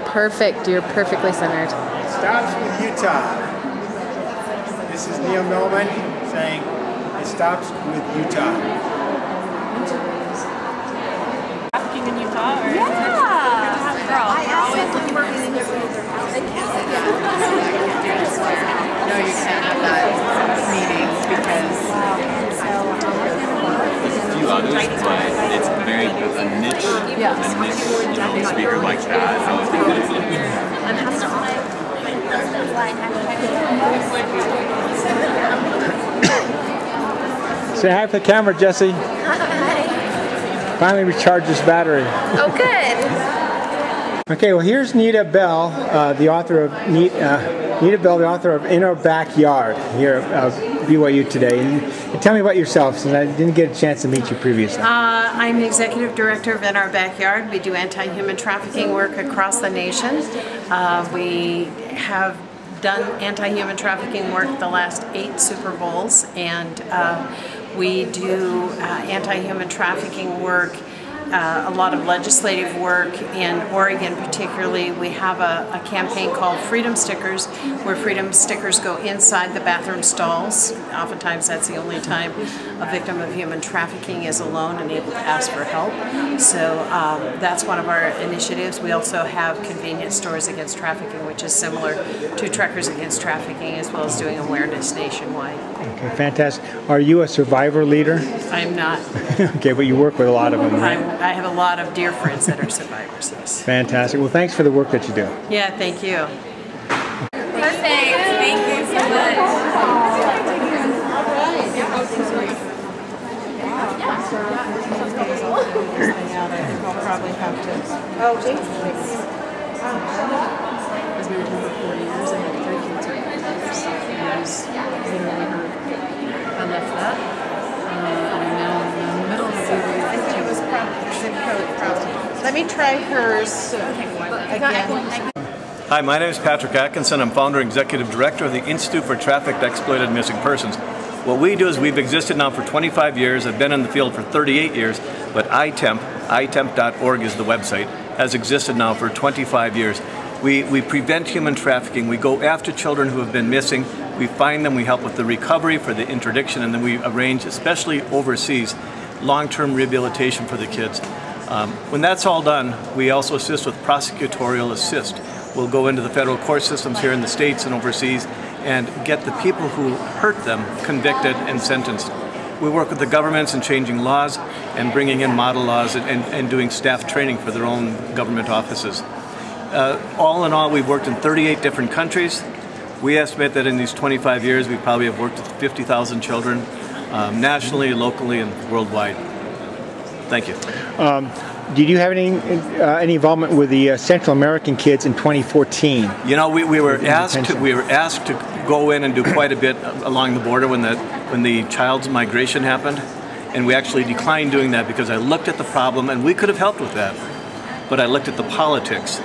Perfect. You're perfectly centered. Stops with Utah. This is Neil Millman saying it stops with Utah. Trafficking in Utah? Or We're always looking for no, you can't have that meeting because there's a few others, but it's very a niche, speaker like that. I would think that it's Say hi for the camera, Jesse. Hi. Finally recharged this battery. Oh, good. Okay, well here's Nita Bell, the author of Nita Bell, the author of In Our Backyard here at BYU today. And tell me about yourself, since I didn't get a chance to meet you previously. I'm the executive director of In Our Backyard. We do anti-human trafficking work across the nation. We have done anti-human trafficking work the last 8 Super Bowls, and we do anti-human trafficking work, a lot of legislative work in Oregon particularly. We have a campaign called Freedom Stickers, where freedom stickers go inside the bathroom stalls. Oftentimes that's the only time a victim of human trafficking is alone and able to ask for help. So that's one of our initiatives. We also have Convenience Stores Against Trafficking, which is similar to Truckers Against Trafficking, as well as doing awareness nationwide. Okay, fantastic. Are you a survivor leader? I'm not. Okay, but you work with a lot of them, right? I have a lot of dear friends that are survivors, yes. Fantastic. Well, thanks for the work that you do. Yeah, thank you. Perfect. Thank you so much. I'll probably have to. Oh, thanks. I was married to her for 40 years. I had 3 kids with my brothers. And I was literally her. I left that. And I'm now in the middle of the series. I think it was probably. Let me try hers again. Hi, my name is Patrick Atkinson. I'm founder and executive director of the Institute for Trafficked, Exploited, Missing Persons. What we do is we've existed now for 25 years. I've been in the field for 38 years, but itemp.org is the website, has existed now for 25 years. We prevent human trafficking. We go after children who have been missing. We find them, we help with the recovery for the interdiction, and then we arrange, especially overseas, long-term rehabilitation for the kids. When that's all done, we also assist with prosecutorial assist. We'll go into the federal court systems here in the States and overseas and get the people who hurt them convicted and sentenced. We work with the governments in changing laws and bringing in model laws and doing staff training for their own government offices. All in all, we've worked in 38 different countries. We estimate that in these 25 years, we probably have worked with 50,000 children, nationally, locally, and worldwide. Thank you. Did you have any involvement with the Central American kids in 2014? You know, we were asked to go in and do quite a bit along the border when the child's migration happened, and we actually declined doing that because I looked at the problem, and we could have helped with that, but I looked at the politics,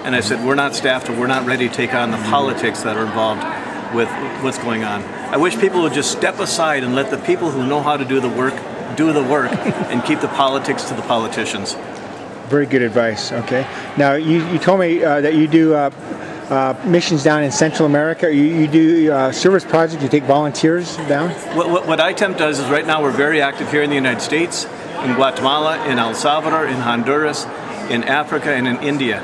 and I said we're not staffed or we're not ready to take on the politics that are involved with what's going on. I wish people would just step aside and let the people who know how to do the work and keep the politics to the politicians. Very good advice. Okay. Now you told me that you do missions down in Central America. You do service projects. You take volunteers down. What ITEMP does is right now we're very active here in the United States, in Guatemala, in El Salvador, in Honduras, in Africa, and in India.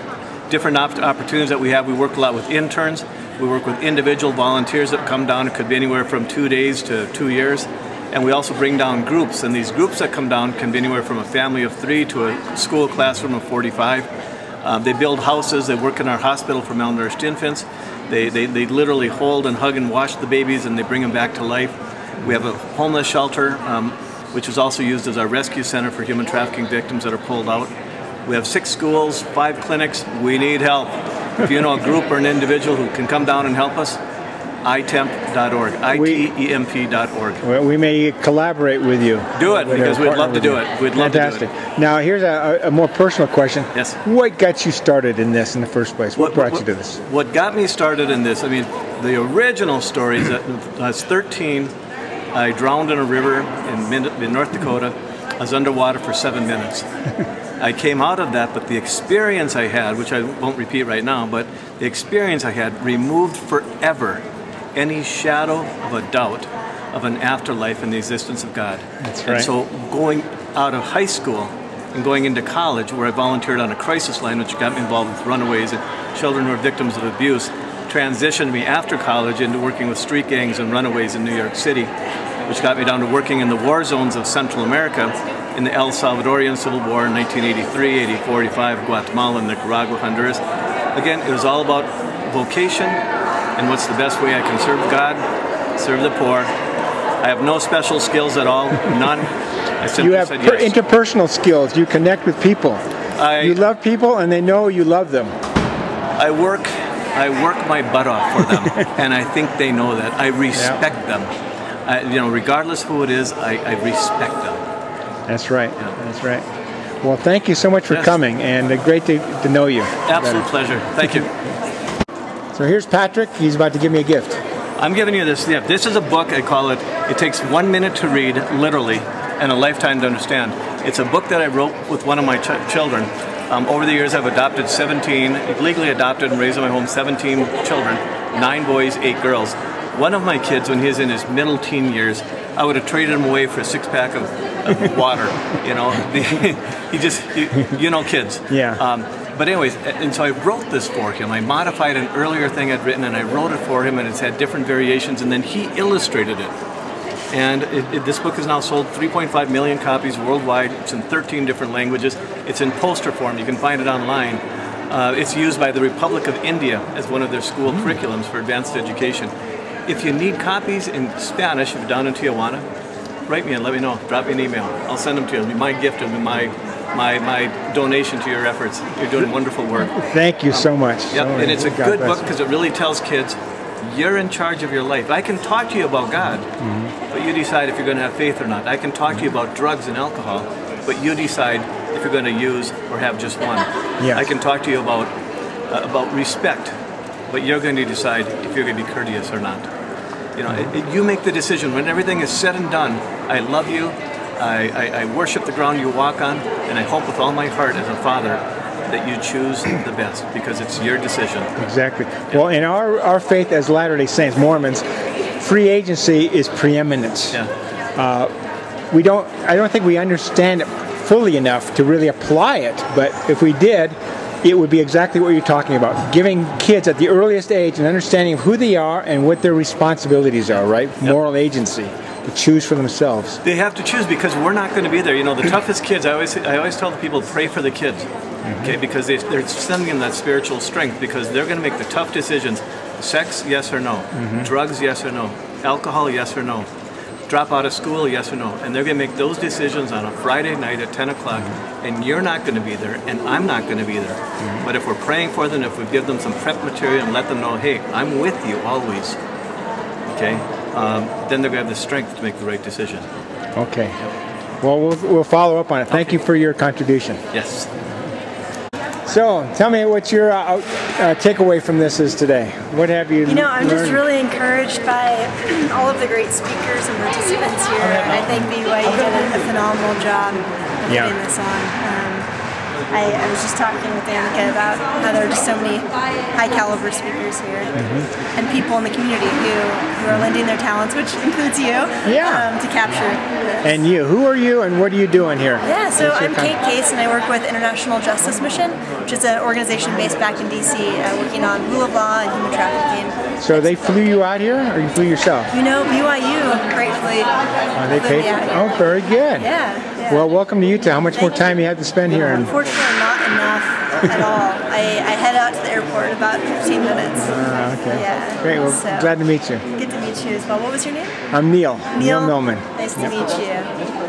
Different opportunities that we have. We work a lot with interns. We work with individual volunteers that come down. It could be anywhere from 2 days to 2 years. And we also bring down groups, and these groups that come down can be anywhere from a family of 3 to a school classroom of 45. They build houses, they work in our hospital for malnourished infants. They literally hold and hug and wash the babies, and they bring them back to life. We have a homeless shelter, which is also used as our rescue center for human trafficking victims that are pulled out. We have 6 schools, 5 clinics. We need help. If you know a group or an individual who can come down and help us, itemp.org, itemp.org. Well, we may collaborate with you. Do it, because we'd love to do it. We'd love to do it. Now, here's a more personal question. Yes. What got you started in this in the first place? What brought you to this? What got me started in this, I mean, the original story is that I was 13. I drowned in a river in North Dakota. I was underwater for 7 minutes. I came out of that, but the experience I had, which I won't repeat right now, but the experience I had removed forever any shadow of a doubt of an afterlife and the existence of God. That's right. And so going out of high school and going into college, where I volunteered on a crisis line, which got me involved with runaways and children who are victims of abuse, transitioned me after college into working with street gangs and runaways in New York City, which got me down to working in the war zones of Central America in the El Salvadorian Civil War in 1983, 84, 85, Guatemala, Nicaragua, Honduras. Again, it was all about vocation and what's the best way I can serve God, serve the poor. I have no special skills at all, none. I simply You have said yes. interpersonal skills. You connect with people. You love people, and they know you love them. I work my butt off for them, and I think they know that. I respect them. Regardless who it is, I respect them. That's right. Yeah. That's right. Well, thank you so much for coming, and great to know you. Absolute pleasure. Thank you. So here's Patrick. He's about to give me a gift. I'm giving you this gift. This is a book. I call it, it takes 1 minute to read, literally, and a lifetime to understand. It's a book that I wrote with one of my children. Over the years, I've adopted 17, legally adopted and raised in my home 17 children, 9 boys, 8 girls. One of my kids, when he was in his middle teen years, I would have traded him away for a 6-pack of water. He just, kids. Yeah. But anyways, and so I wrote this for him. I modified an earlier thing I'd written, and I wrote it for him, and it's had different variations, and then he illustrated it. And this book has now sold 3.5 million copies worldwide. It's in 13 different languages. It's in poster form. You can find it online. It's used by the Republic of India as one of their school curriculums for advanced education. If you need copies in Spanish, if you're down in Tijuana, write me and let me know. Drop me an email. I'll send them to you. It'll be my gift. It'll be my donation to your efforts. You're doing wonderful work. Thank you so much. Yep, and it's a good book because it really tells kids, you're in charge of your life. I can talk to you about God, but you decide if you're going to have faith or not. I can talk to you about drugs and alcohol, but you decide if you're going to use or have just one. Yes. I can talk to you about respect, but you're going to decide if you're going to be courteous or not. You make the decision. When everything is said and done, I love you, I worship the ground you walk on, and I hope with all my heart as a father that you choose the best, because it's your decision. Exactly. Well, in our faith as Latter-day Saints, Mormons, free agency is preeminence. Yeah. I don't think we understand it fully enough to really apply it, but if we did, it would be exactly what you're talking about. Giving kids at the earliest age an understanding of who they are and what their responsibilities are, right? Yep. Moral agency. To choose for themselves. They have to choose, because we're not going to be there. The toughest kids, I always tell the people, pray for the kids, okay? Because they're sending them that spiritual strength, because they're going to make the tough decisions. Sex, yes or no. Drugs, yes or no. Alcohol, yes or no. Drop out of school, yes or no. And they're going to make those decisions on a Friday night at 10 o'clock, and you're not going to be there, and I'm not going to be there. But if we're praying for them, if we give them some prep material and let them know, hey, I'm with you always, okay? Then they're going to have the strength to make the right decision. Okay. Well, we'll follow up on it. Thank you for your contribution. Yes. So, tell me what your takeaway from this is today. What have you learned? I'm just really encouraged by all of the great speakers and participants here. And I think BYU did a phenomenal job of putting this on. I was just talking with Annika about how there are just so many high-caliber speakers here, and people in the community who are lending their talents, which includes you, to capture this. And you, who are you, and what are you doing here? Yeah, so I'm Kate Case, and I work with International Justice Mission, which is an organization based back in D.C. Working on rule of law and human trafficking. So they flew you out here, or you flew yourself? BYU gratefully. They paid? Oh, very good. Yeah. Well, welcome to Utah. How much more time do you have to spend here? Unfortunately, not enough at all. I head out to the airport in about 15 minutes. Okay. Yeah. Great. Well, glad to meet you. Good to meet you as well. What was your name? I'm Neil. Neil Millman. Nice to meet you.